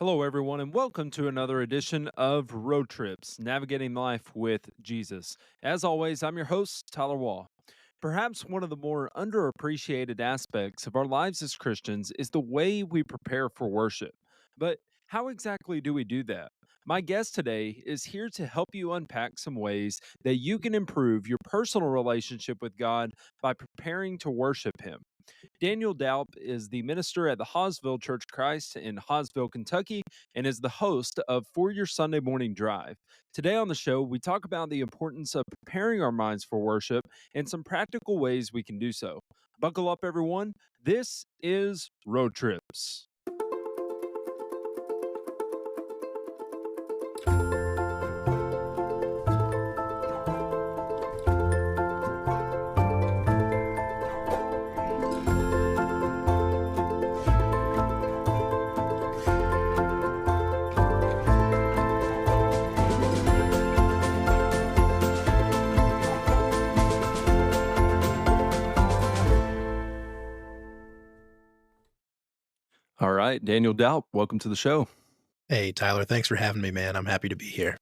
Hello, everyone, and welcome to another edition of Road Trips Navigating Life with Jesus. As always, I'm your host, Tyler Wall. Perhaps one of the more underappreciated aspects of our lives as Christians is the way we prepare for worship. But how exactly do we do that? My guest today is here to help you unpack some ways that you can improve your personal relationship with God by preparing to worship Him. Daniel Dalp is the minister at the Hawesville Church of Christ in Hawesville, Kentucky, and is the host of For Your Sunday Morning Drive. Today on the show, we talk about the importance of preparing our minds for worship and some practical ways we can do so. Buckle up, everyone. This is Road Trips. All right, Daniel Dalp, welcome to the show. Hey, Tyler, thanks for having me, man. I'm happy to be here.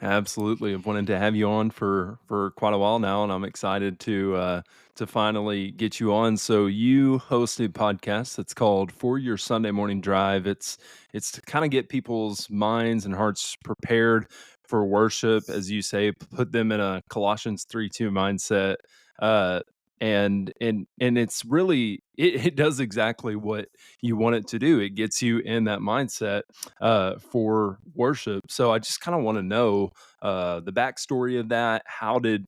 Absolutely. I've wanted to have you on for quite a while now, and I'm excited to finally get you on. So you host a podcast that's called For Your Sunday Morning Drive. It's to kind of get people's minds and hearts prepared for worship, as you say, put them in a Colossians 3:2 mindset. Uh and it's really it does exactly what you want it to do. It gets you in that mindset for worship. So I just kind of want to know the backstory of that. How did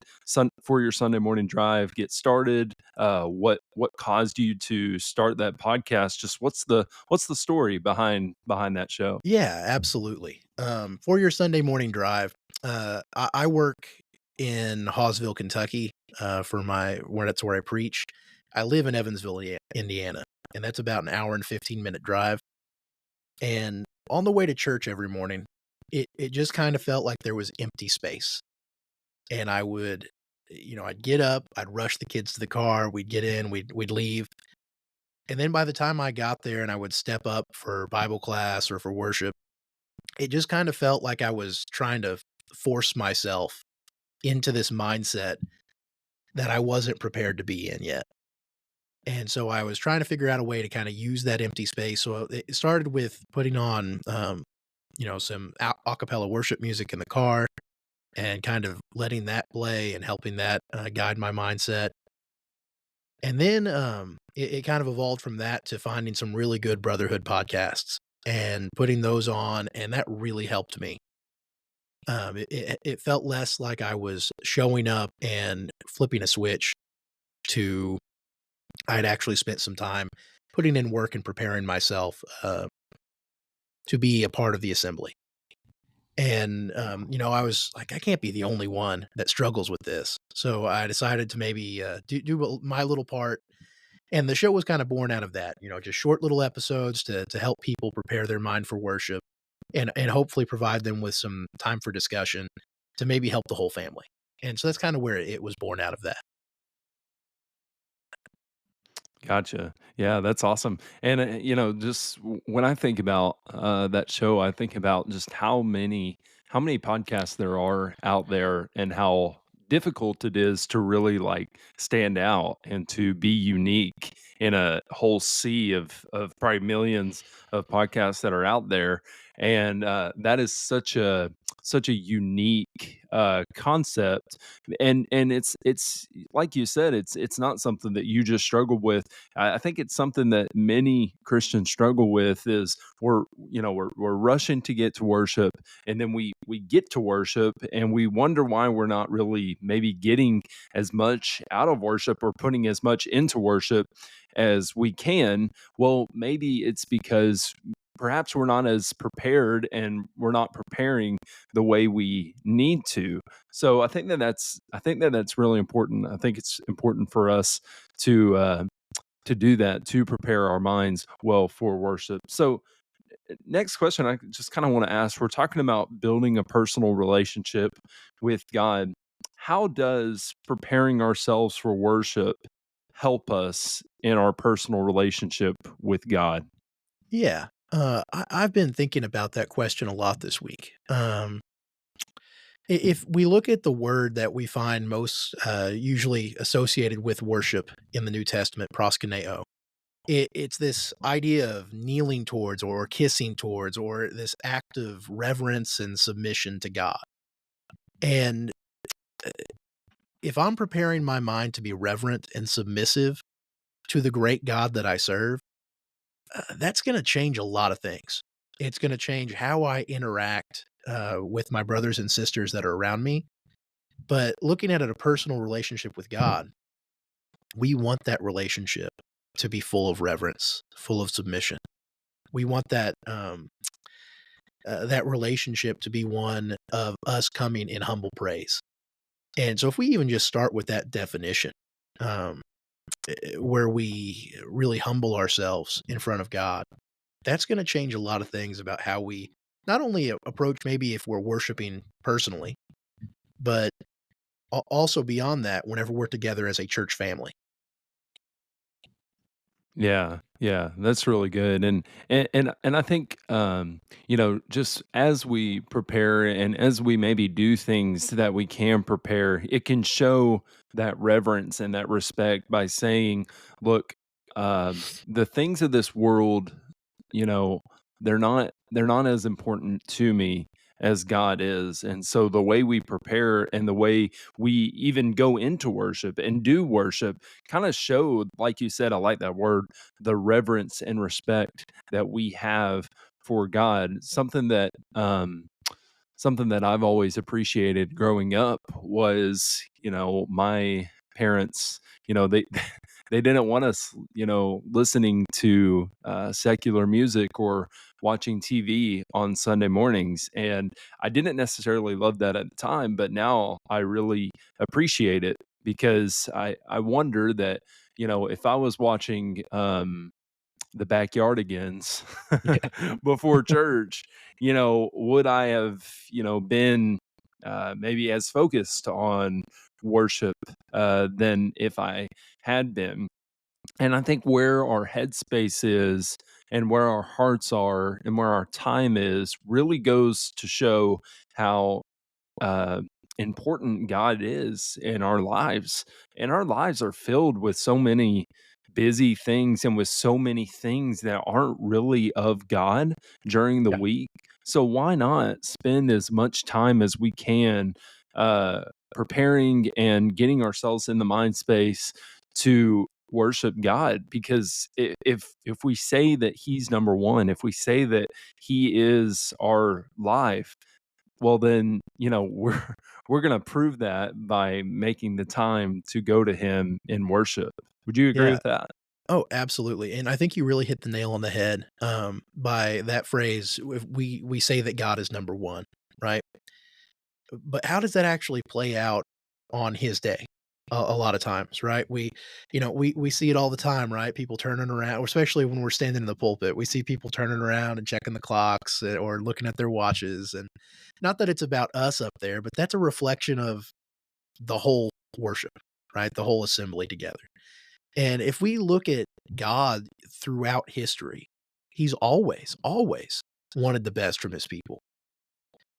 For Your Sunday Morning Drive get started? What caused you to start that podcast? Just what's the story behind that show? Yeah, absolutely. For your Sunday morning drive, I work in Hawesville, Kentucky, for where that's where I preach. I live in Evansville, Indiana, and that's about an hour and 15-minute drive. And on the way to church every morning, it just kind of felt like there was empty space. And I'd get up, I'd rush the kids to the car, we'd get in, we'd leave. And then by the time I got there and I would step up for Bible class or for worship, it just kind of felt like I was trying to force myself into this mindset that I wasn't prepared to be in yet. And so I was trying to figure out a way to kind of use that empty space. So it started with putting on, some acapella worship music in the car and kind of letting that play and helping that guide my mindset. And then it kind of evolved from that to finding some really good brotherhood podcasts and putting those on. And that really helped me. It felt less like I was showing up and flipping a switch to I'd actually spent some time putting in work and preparing myself to be a part of the assembly. And, I was like, I can't be the only one that struggles with this. So I decided to maybe do my little part. And the show was kind of born out of that, just short little episodes to help people prepare their mind for worship and hopefully provide them with some time for discussion to maybe help the whole family. And so that's kind of where it was born out of that. Gotcha. Yeah, that's awesome. And just when I think about that show, I think about just how many podcasts there are out there, and how difficult it is to really like stand out and to be unique in a whole sea of probably millions of podcasts that are out there. And that is such a unique concept, and it's like you said, it's not something that you just struggle with. I think it's something that many Christians struggle with. Is we're rushing to get to worship, and then we get to worship and we wonder why we're not really maybe getting as much out of worship or putting as much into worship as we can. Well, maybe it's because perhaps we're not as prepared, and we're not preparing the way we need to. So I think that that's really important. I think it's important for us to do that, to prepare our minds well for worship. So next question I just kind of want to ask, we're talking about building a personal relationship with God. How does preparing ourselves for worship help us in our personal relationship with God? Yeah. I've been thinking about that question a lot this week. If we look at the word that we find most usually associated with worship in the New Testament, proskuneo, it's this idea of kneeling towards or kissing towards or this act of reverence and submission to God. And if I'm preparing my mind to be reverent and submissive to the great God that I serve, that's going to change a lot of things. It's going to change how I interact with my brothers and sisters that are around me. But looking at it, a personal relationship with God, we want that relationship to be full of reverence, full of submission. We want that relationship to be one of us coming in humble praise. And so, if we even just start with that definition, um, where we really humble ourselves in front of God, that's going to change a lot of things about how we not only approach maybe if we're worshiping personally, but also beyond that, whenever we're together as a church family. Yeah, yeah, that's really good, and I think, just as we prepare and as we maybe do things that we can prepare, it can show that reverence and that respect by saying, "Look, the things of this world, you know, they're not as important to me as God is." And so the way we prepare and the way we even go into worship and do worship kind of showed, like you said, I like that word, the reverence and respect that we have for God. Something that I've always appreciated growing up was, my parents, they they didn't want us, listening to secular music or watching TV on Sunday mornings. And I didn't necessarily love that at the time, but now I really appreciate it because I wonder that, if I was watching the Backyardigans Yeah. before church, would I have, been maybe as focused on worship than if I had been? And I think where our headspace is and where our hearts are and where our time is really goes to show how uh, important God is in our lives. And our lives are filled with so many busy things and with so many things that aren't really of God during the Yeah. week. So why not spend as much time as we can uh, preparing and getting ourselves in the mind space to worship God? Because if we say that He's number one, if we say that He is our life, well, then, we're gonna prove that by making the time to go to him in worship. Would you agree Yeah. with that? Oh, absolutely. And I think you really hit the nail on the head by that phrase. If we say that God is number one, right? But how does that actually play out on his day? A lot of times, right? We see it all the time, right? People turning around, especially when we're standing in the pulpit. We see people turning around and checking the clocks or looking at their watches. And not that it's about us up there, but that's a reflection of the whole worship, right? The whole assembly together. And if we look at God throughout history, he's always wanted the best from his people,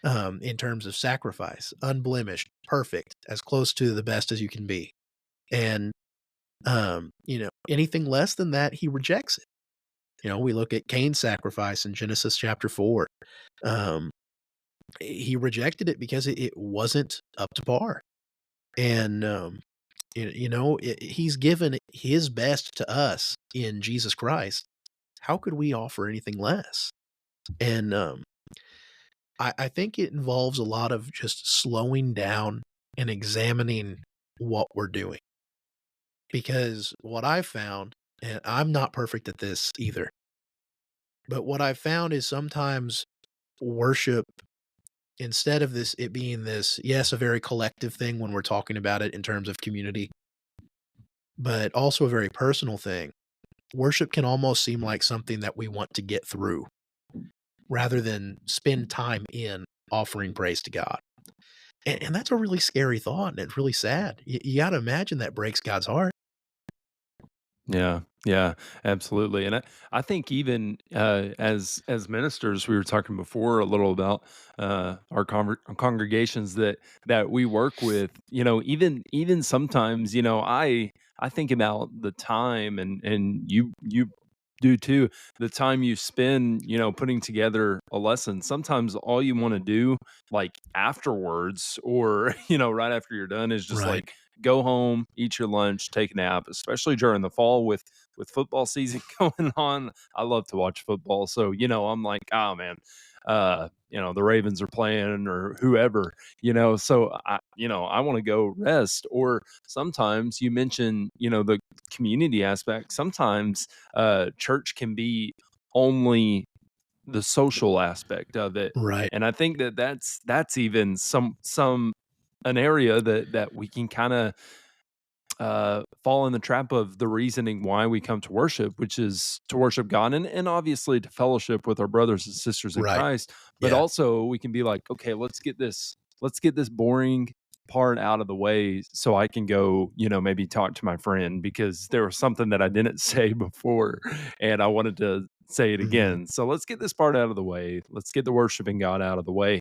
in terms of sacrifice, unblemished, perfect, as close to the best as you can be. And, anything less than that, he rejects it. We look at Cain's sacrifice in Genesis chapter 4. Um, he rejected it because it wasn't up to par. And, he's given his best to us in Jesus Christ. How could we offer anything less? And I think it involves a lot of just slowing down and examining what we're doing. Because what I've found, and I'm not perfect at this either, but what I've found is sometimes worship, instead of it being this, yes, a very collective thing when we're talking about it in terms of community, but also a very personal thing. Worship can almost seem like something that we want to get through rather than spend time in offering praise to God. And that's a really scary thought, and it's really sad. You gotta imagine that breaks God's heart. Yeah, yeah, absolutely. And I think even as ministers, we were talking before a little about our congregations that we work with. Even sometimes, I think about the time, and you do too. The time you spend, putting together a lesson. Sometimes all you want to do, like afterwards, or right after you're done, is just Right. like go home, eat your lunch, take a nap, especially during the fall with football season going on. I love to watch football. So, I'm like, oh man, the Ravens are playing or whoever, so I want to go rest. Or sometimes you mentioned, the community aspect. Sometimes church can be only the social aspect of it. Right. And I think that's even some an area that we can kind of fall in the trap of the reasoning why we come to worship, which is to worship God, and obviously to fellowship with our brothers and sisters in Right. Christ. But Yeah. also we can be like, okay, let's get this boring part out of the way so I can go, maybe talk to my friend because there was something that I didn't say before and I wanted to say it Mhm. again. So let's get this part out of the way. Let's get the worshiping God out of the way.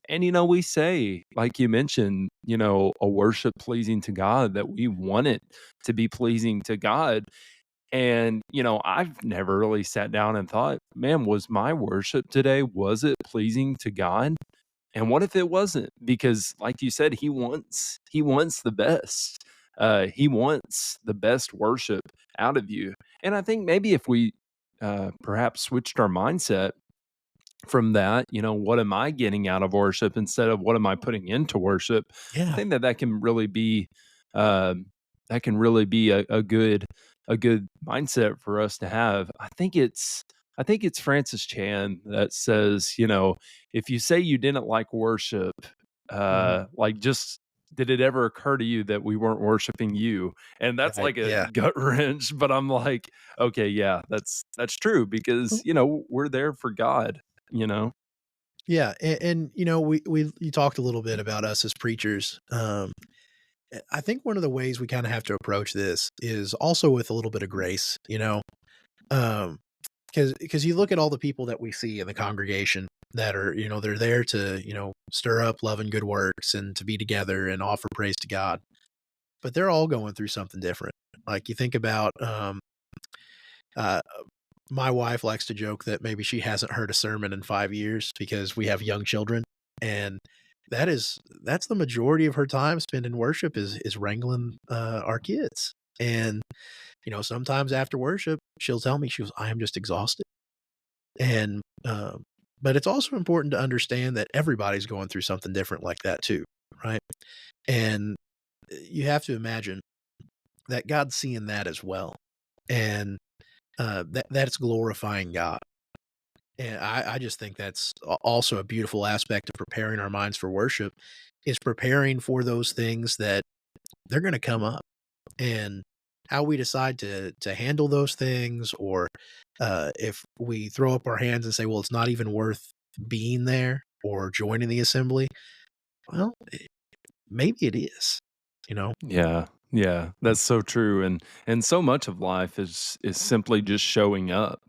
And, we say, like you mentioned, a worship pleasing to God, that we want it to be pleasing to God. And, I've never really sat down and thought, man, was my worship today, was it pleasing to God? And what if it wasn't? Because like you said, he wants the best. He wants the best worship out of you. And I think maybe if we perhaps switched our mindset from that, what am I getting out of worship instead of what am I putting into worship? I Yeah. think that can really be, um, a good mindset for us to have. I think it's Francis Chan that says, if you say you didn't like worship, Mhm. like, just did it ever occur to you that we weren't worshiping you? And that's Right. like a Yeah. gut wrench, but I'm like, okay, yeah, that's true because, we're there for God, you know? Yeah, and we you talked a little bit about us as preachers. I think one of the ways we kind of have to approach this is also with a little bit of grace. Um, because you look at all the people that we see in the congregation that are they're there to stir up love and good works and to be together and offer praise to God, but they're all going through something different. Like you think about uh, my wife likes to joke that maybe she hasn't heard a sermon in 5 years because we have young children, and that's the majority of her time spent in worship is wrangling, our kids, and, sometimes after worship, she'll tell me, she goes, "I am just exhausted," and, but it's also important to understand that everybody's going through something different like that too, right? And, you have to imagine that God's seeing that as well, and, that's glorifying God. And I just think that's also a beautiful aspect of preparing our minds for worship is preparing for those things that they're going to come up, and how we decide to handle those things, or if we throw up our hands and say, well, it's not even worth being there or joining the assembly. Well, maybe it is, you know? Yeah, yeah, that's so true, and so much of life is simply just showing up.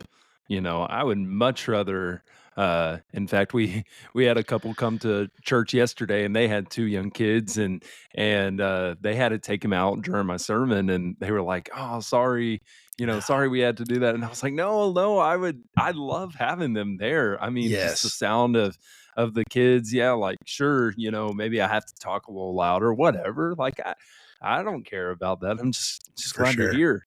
I would much rather. In fact, we had a couple come to church yesterday, and they had 2 young kids, and they had to take them out during my sermon, and they were like, "Oh, sorry, No. sorry we had to do that." And I was like, "No, no, I love having them there. I mean, just the Yes, sound of the kids, yeah, like sure, maybe I have to talk a little louder, whatever. Like I don't care about that. I'm just for glad they're sure. here,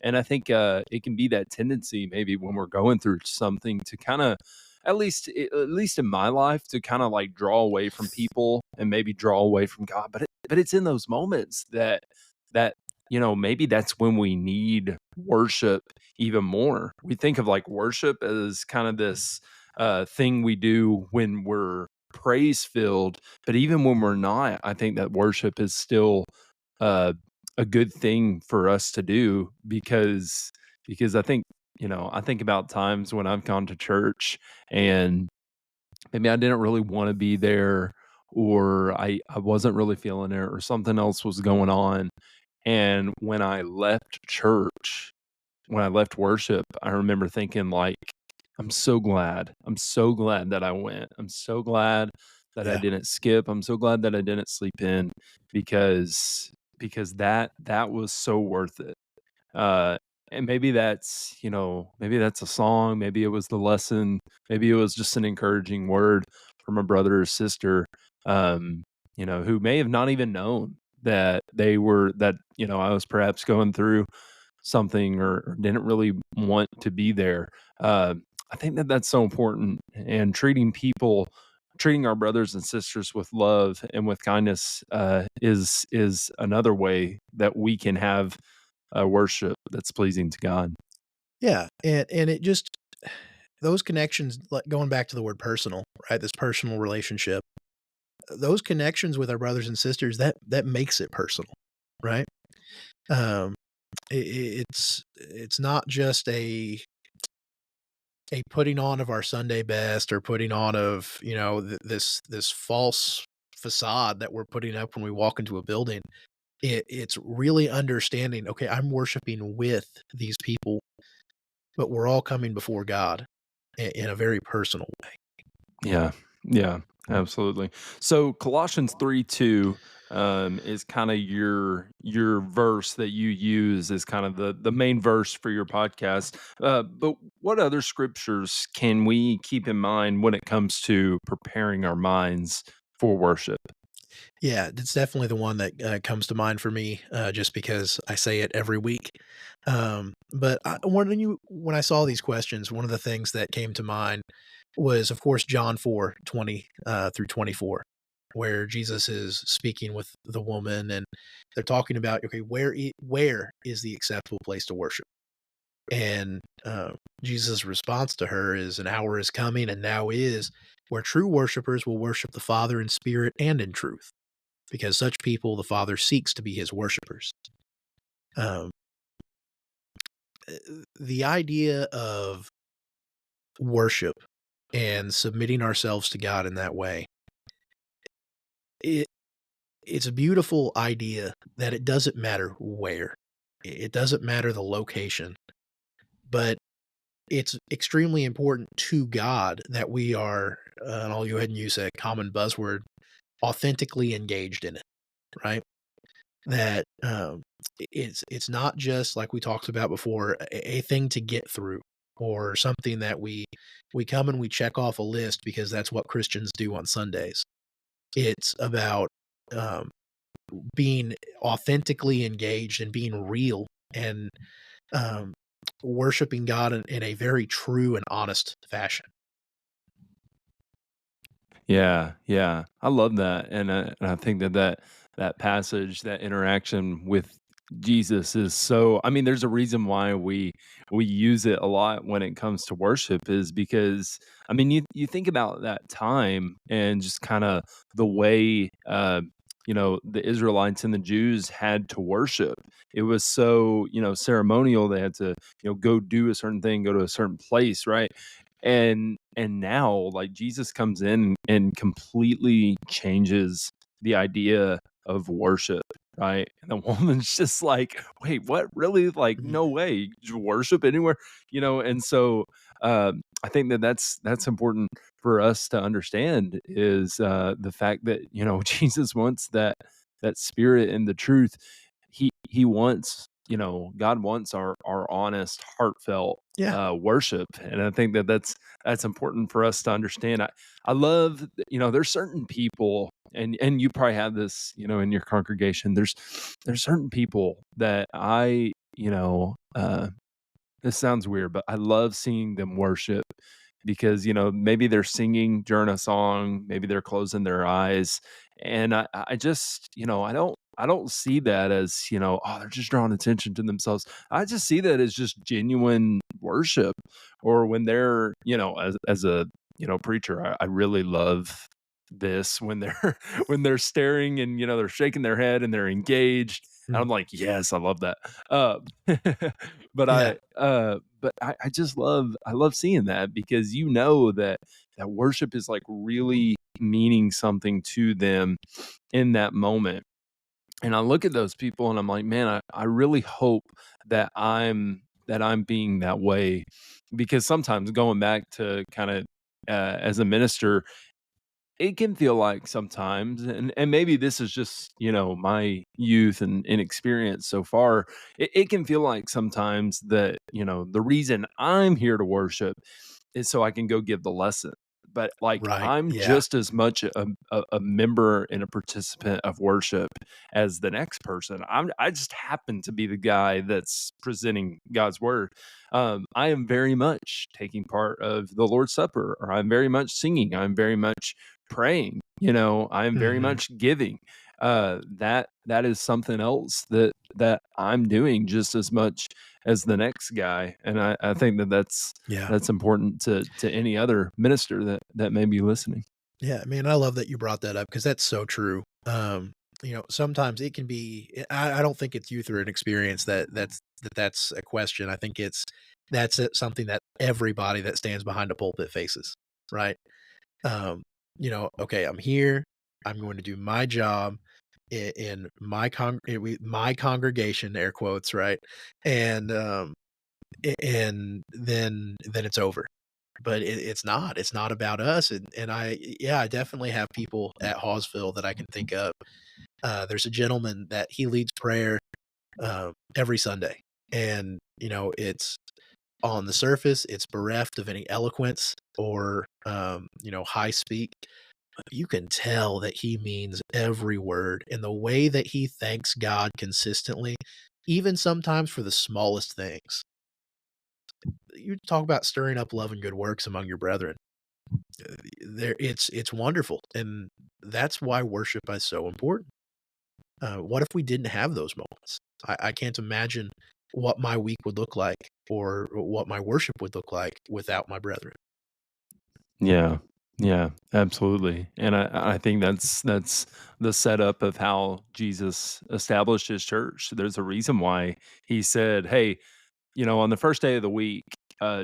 and I think it can be that tendency maybe when we're going through something to kind of at least in my life to kind of like draw away from people and maybe draw away from God. But it's in those moments that maybe that's when we need worship even more. We think of like worship as kind of this thing we do when we're praise filled, but even when we're not, I think that worship is still uh, a good thing for us to do because I think about times when I've gone to church and maybe I didn't really want to be there, or I wasn't really feeling it, or something else was going on, And when I left church, when I left worship, I remember thinking like, I'm so glad. I'm so glad that I went. I'm so glad that I Yeah. didn't skip. I'm so glad that I didn't sleep in because that was so worth it. Uh, and maybe that's, maybe that's a song, maybe it was the lesson, maybe it was just an encouraging word from a brother or sister, um, who may have not even known that, I was perhaps going through something or didn't really want to be there. Uh, I think that that's so important, and treating our brothers and sisters with love and with kindness is another way that we can have worship that's pleasing to God. Yeah, and it just those connections, like, going back to the word personal, right? This personal relationship, those connections with our brothers and sisters, that makes it personal, right? Um, it's not just a putting on of our Sunday best or putting on of, this false facade that we're putting up when we walk into a building. It's really understanding, okay, I'm worshiping with these people, but we're all coming before God in a very personal way. Yeah. Yeah, absolutely. So Colossians 3:2 is kind of your verse that you use as kind of the main verse for your podcast. But what other scriptures can we keep in mind when it comes to preparing our minds for worship? Yeah, it's definitely the one that, comes to mind for me, just because I say it every week. But when I saw these questions, one of the things that came to mind was, of course, John 4:20 through 24, where Jesus is speaking with the woman, and they're talking about, okay, where is the acceptable place to worship? And, Jesus' response to her is, "An hour is coming, and now is, where true worshipers will worship the Father in spirit and in truth, because such people the Father seeks to be his worshipers." Um, the idea of worship and submitting ourselves to God in that way, it it's a beautiful idea that it doesn't matter where. It doesn't matter the location, but it's extremely important to God that we are, and I'll go ahead and use a common buzzword, authentically engaged in it, right? That, it's not just like we talked about before, a thing to get through or something that we come and we check off a list because that's what Christians do on Sundays. It's about, um, being authentically engaged and being real and, um, worshiping God in a very true and honest fashion. Yeah, yeah, I love that, and I think that passage, that interaction with Jesus is so. I mean, there's a reason why we use it a lot when it comes to worship, is because I mean, you think about that time and just kind of the way the Israelites and the Jews had to worship. It was so ceremonial. They had to go do a certain thing, go to a certain place, right? And now, like, Jesus comes in and completely changes the idea of worship, right? And the woman's just like, "Wait, what? Really? Like, Mhm. no way. You worship anywhere?" And so, I think that that's important for us to understand, is, the fact that, Jesus wants that spirit and the truth. He wants, God wants our honest, heartfelt Yeah. worship, and I think that that's important for us to understand. I love there's certain people, and you probably have this in your congregation. There's certain people that this sounds weird, but I love seeing them worship because, maybe they're singing during a song, maybe they're closing their eyes. And I just, I don't see that as, oh, they're just drawing attention to themselves. I just see that as just genuine worship. Or when they're, as a, preacher, I really love this when they're when they're staring and they're shaking their head and they're engaged. And Mhm. I'm like, yes, I love that. Uh, but Yeah. I just I love seeing that, because that worship is like really meaning something to them in that moment. And I look at those people and I'm like, man, I really hope that I'm being that way, because sometimes going back to kind of as a minister, it can feel like sometimes, and maybe this is just, my youth and inexperience so far, it can feel like sometimes that, the reason I'm here to worship is so I can go give the lesson. But, like, Right. I'm Yeah. just as much a member and a participant of worship as the next person. I just happen to be the guy that's presenting God's word. I am very much taking part of the Lord's Supper, or I'm very much singing, I'm very much praying, I'm very Mhm. much giving. That is something else that I'm doing just as much as the next guy, and I think Yeah. that's important to any other minister that may be listening. Yeah, man, I love that you brought that up because that's so true. Sometimes it can be. I don't think it's youth or inexperience that's a question. I think something that everybody that stands behind a pulpit faces, right? Okay, I'm here. I'm going to do my job in my congregation, air quotes, right? And then it's over. But it's not. It's not about us, and I definitely have people at Hawesville that I can think of. There's a gentleman that he leads prayer, every Sunday, and, it's on the surface, it's bereft of any eloquence or, high speak, but you can tell that he means every word, and the way that he thanks God consistently, even sometimes for the smallest things. You talk about stirring up love and good works among your brethren. It's wonderful, and that's why worship is so important. What if we didn't have those moments? I can't imagine what my week would look like or what my worship would look like without my brethren. Yeah. Yeah, absolutely. And I think that's the setup of how Jesus established his church. There's a reason why he said, "Hey, on the first day of the week,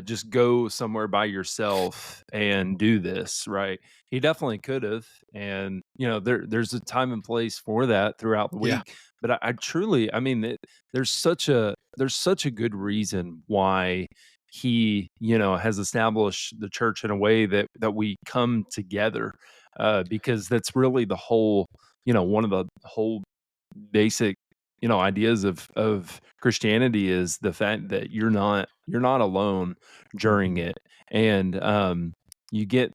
just go somewhere by yourself and do this," right? He definitely could have. And, there's a time and place for that throughout the Yeah, week. But I truly, I mean, there's such a good reason why he, has established the church in a way that we come together, because that's really the whole, one of the whole basic, ideas of Christianity is the fact that you're not alone during mhm, it. And you get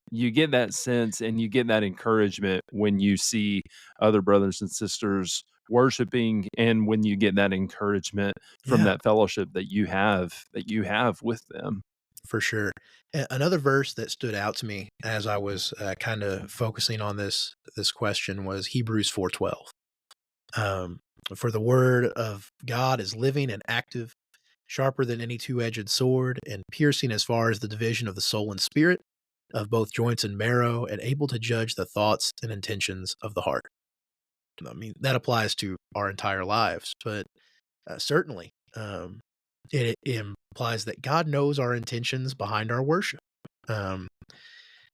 that sense and you get that encouragement when you see other brothers and sisters worshiping, and when you get that encouragement from yeah, that fellowship that you have with them. for sure. Another verse that stood out to me as I was kind of focusing on this question was Hebrews 4:12. Um, for the word of God is living and active, sharper than any two-edged sword, and piercing as far as the division of the soul and spirit, of both joints and marrow, and able to judge the thoughts and intentions of the heart. I mean, that applies to our entire lives, but certainly, it implies that God knows our intentions behind our worship. Um,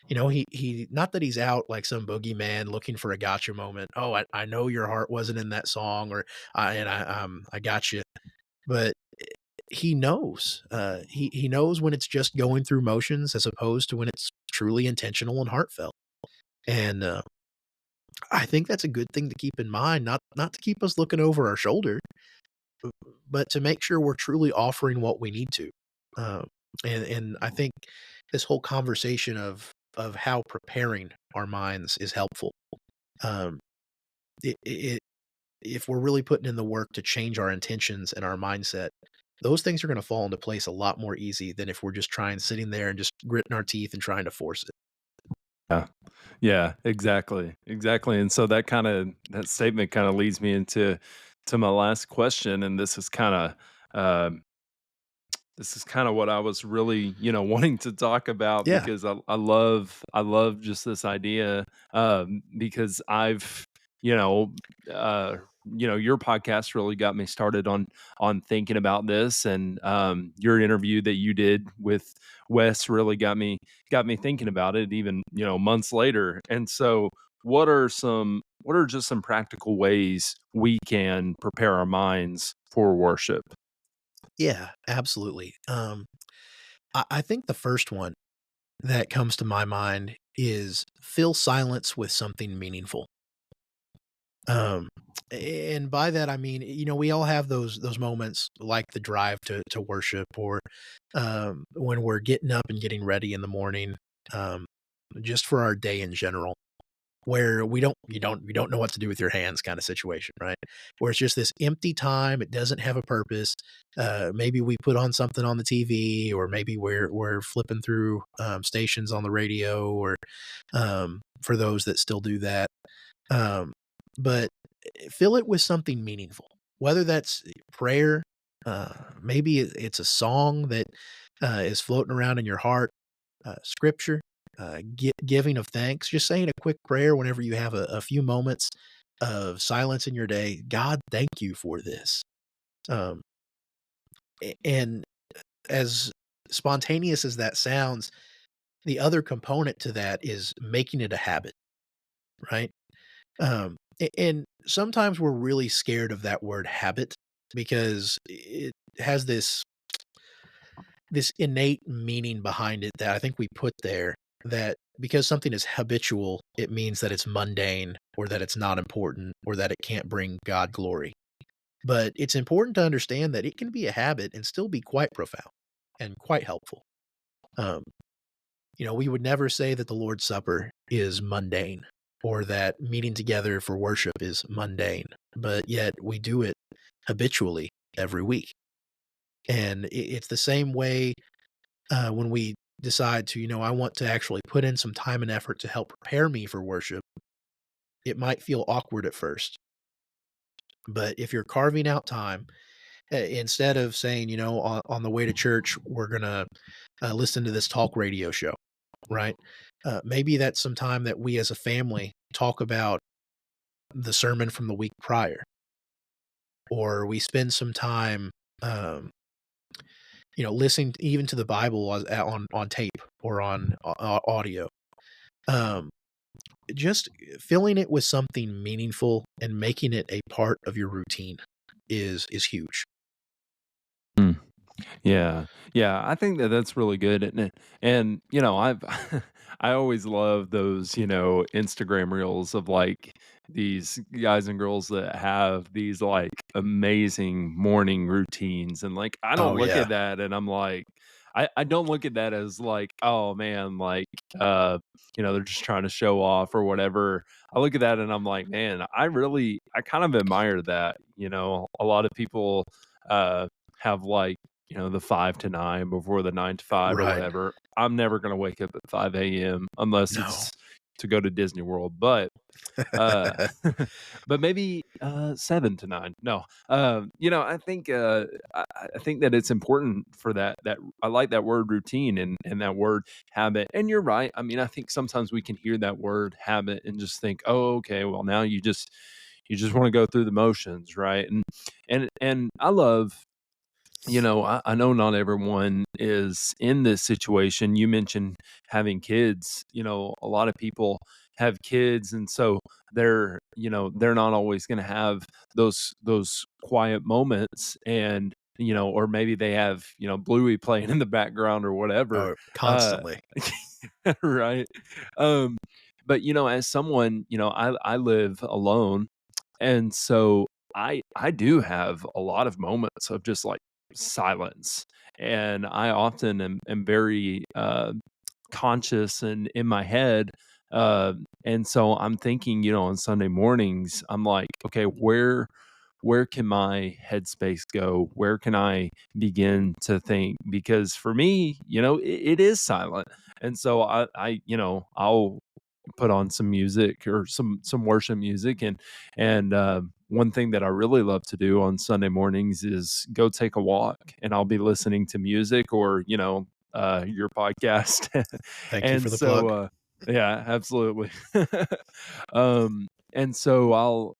he not that he's out like some boogeyman looking for a gotcha moment. Oh, I know your heart wasn't in that song, or I got you. But he knows. He knows when it's just going through motions as opposed to when it's truly intentional and heartfelt. And I think that's a good thing to keep in mind, not to keep us looking over our shoulder, but to make sure we're truly offering what we need to. Um, and I think this whole conversation of how preparing our minds is helpful. Um, it if we're really putting in the work to change our intentions and our mindset, those things are going to fall into place a lot more easy than if we're just sitting there and just gritting our teeth and trying to force it. Yeah. Yeah, exactly. Exactly. And so that statement kind of leads me into my last question. And this is kind of what I was really, wanting to talk about, Yeah, because I love just this idea, because I've, you know, your podcast really got me started on thinking about this, and your interview that you did with Wes really got me thinking about it, even, months later. And so, what are what are just some practical ways we can prepare our minds for worship? Yeah, absolutely. I think the first one that comes to my mind is fill silence with something meaningful. Um, and by that I mean, we all have those moments like the drive to worship, or when we're getting up and getting ready in the morning, um, just for our day in general, where you don't know what to do with your hands kind of situation, right? Where it's just this empty time, it doesn't have a purpose. Maybe we put on something on the TV, or maybe we're flipping through stations on the radio, or for those that still do that. Um, but fill it with something meaningful, whether that's prayer, maybe it's a song that is floating around in your heart, scripture, giving of thanks, just saying a quick prayer whenever you have a few moments of silence in your day. God, thank you for this. Um, and as spontaneous as that sounds, the other component to that is making it a habit, right? And sometimes we're really scared of that word habit because it has this innate meaning behind it that I think we put there, that because something is habitual, it means that it's mundane, or that it's not important, or that it can't bring God glory. But it's important to understand that it can be a habit and still be quite profound and quite helpful. Um, we would never say that the Lord's Supper is mundane, or that meeting together for worship is mundane, but yet we do it habitually every week. And it's the same way when we decide to, I want to actually put in some time and effort to help prepare me for worship. It might feel awkward at first, but if you're carving out time, instead of saying, on the way to church, we're going to listen to this talk radio show, right? Maybe that's some time that we as a family talk about the sermon from the week prior, or we spend some time, um, listening even to the Bible on tape, or on audio. Um, just filling it with something meaningful and making it a part of your routine is huge. Mm. Yeah. Yeah, I think that that's really good, and, I've I always love those, Instagram reels of, like, these guys and girls that have these, like, amazing morning routines, and, like, I don't Oh, look yeah. at that and I'm like I don't look at that as like, "Oh, man," like, uh, they're just trying to show off or whatever. I look at that and I'm like, "Man, I kind of admire that," A lot of people, uh, have, like, the 5 to 9 before the 9 to 5 or Right. whatever. I'm never gonna wake up at 5 AM unless No. it's to go to Disney World, uh, but maybe, 7 to 9. No, I think, I think that it's important for that I like that word routine and that word habit, and you're right. I mean, I think sometimes we can hear that word habit and just think, "Oh, okay, well, now you just wanna go through the motions," right? And I love I know not everyone is in this situation. You mentioned having kids. A lot of people have kids, and so they're not always going to have those quiet moments, and or maybe they have Bluey playing in the background or whatever. Oh, Uh, constantly. right. Um, but as someone, I live alone, and so I do have a lot of moments of just like silence, and I often am very conscious and in my head. Uh, and so I'm thinking, on Sunday mornings, I'm like, okay, where can my headspace go? Where can I begin to think? Because for me, it is silent, and so I'll put on some music or some worship music, and one thing that I really love to do on Sunday mornings is go take a walk, and I'll be listening to music or your podcast. Thank you And for the plug. so yeah, absolutely. And so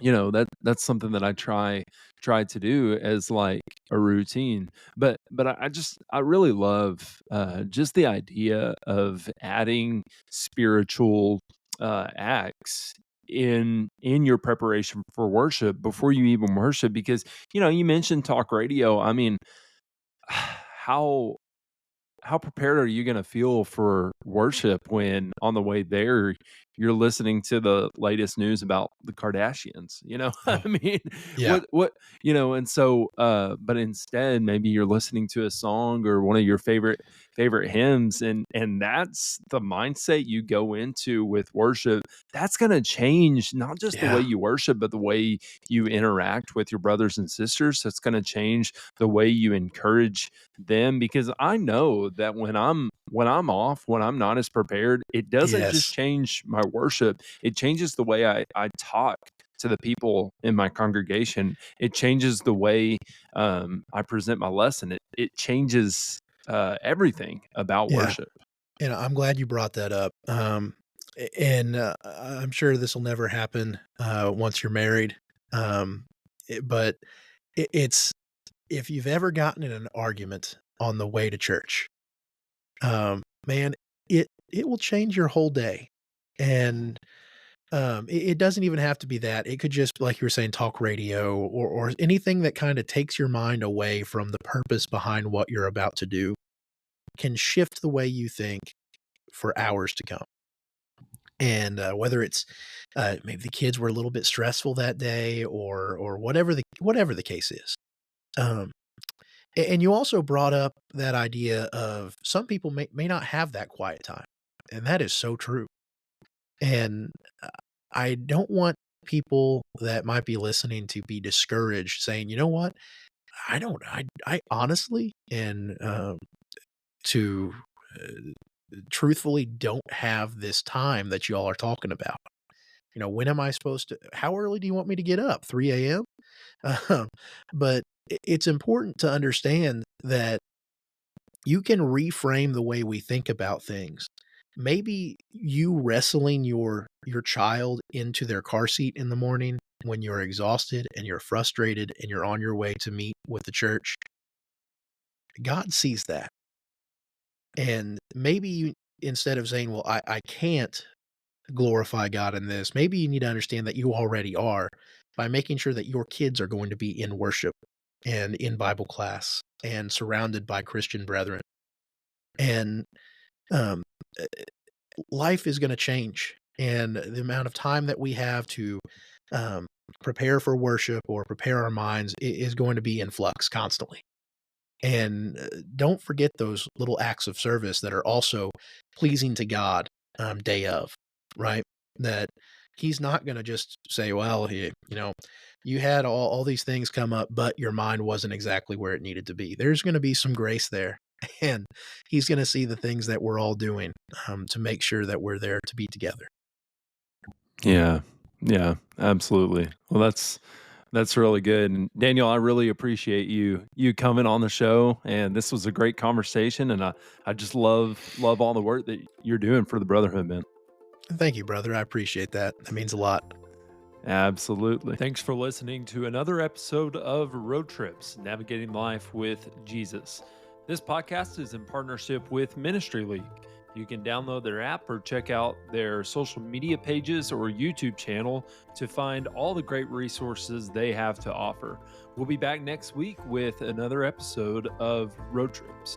that's something that I try to do as like a routine. But I really love just the idea of adding spiritual acts in your preparation for worship before you even worship? Because, you mentioned talk radio. I mean, how how prepared are you gonna feel for worship when on the way there, you're listening to the latest news about the Kardashians, I Oh, mean, yeah. and so, but instead, maybe you're listening to a song or one of your favorite hymns, and that's the mindset you go into with worship. That's gonna change not just the way Yeah. you worship, but the way you interact with your brothers and sisters. That's gonna change the way you encourage them, because I know that when I'm off, when I'm not as prepared, it doesn't just Yes. change my worship, it changes the way I talk to the people in my congregation. It changes the way I present my lesson. It changes everything about Yeah. worship. And I'm glad you brought that up. And I'm sure this will never happen once you're married. But it's if you've ever gotten in an argument on the way to church, man, it will change your whole day. And it doesn't even have to be that. It could just, like you were saying, talk radio or anything that kind of takes your mind away from the purpose behind what you're about to do can shift the way you think for hours to come. And whether it's maybe the kids were a little bit stressful that day, or whatever the case is. Um, and you also brought up that idea of some people may not have that quiet time, and that is so true. And I don't want people that might be listening to be discouraged, saying, "You know what? I don't. I honestly and to truthfully don't have this time that y'all are talking about. When am I supposed to? How early do you want me to get up? 3 a.m." Um, but it's important to understand that you can reframe the way we think about things. Maybe you wrestling your child into their car seat in the morning when you're exhausted and you're frustrated and you're on your way to meet with the church, God sees that. And maybe you, instead of saying, "Well, I can't glorify God in this," maybe you need to understand that you already are by making sure that your kids are going to be in worship and in Bible class and surrounded by Christian brethren. And um, uh, life is going to change. And the amount of time that we have to um, prepare for worship or prepare our minds is going to be in flux constantly. And don't forget those little acts of service that are also pleasing to God, day of, right? That He's not going to just say, "Well, you had all these things come up, but your mind wasn't exactly where it needed to be." There's going to be some grace there. And He's going to see the things that we're all doing to make sure that we're there to be together. Yeah. Yeah, absolutely. Well, that's really good. And Daniel, I really appreciate you coming on the show, and this was a great conversation, and I just love all the work that you're doing for the brotherhood, man. Thank you, brother. I appreciate that. That means a lot. Absolutely. Thanks for listening to another episode of Road Trips Navigating Life with Jesus. This podcast is in partnership with Ministry League. You can download their app or check out their social media pages or YouTube channel to find all the great resources they have to offer. We'll be back next week with another episode of Road Trips.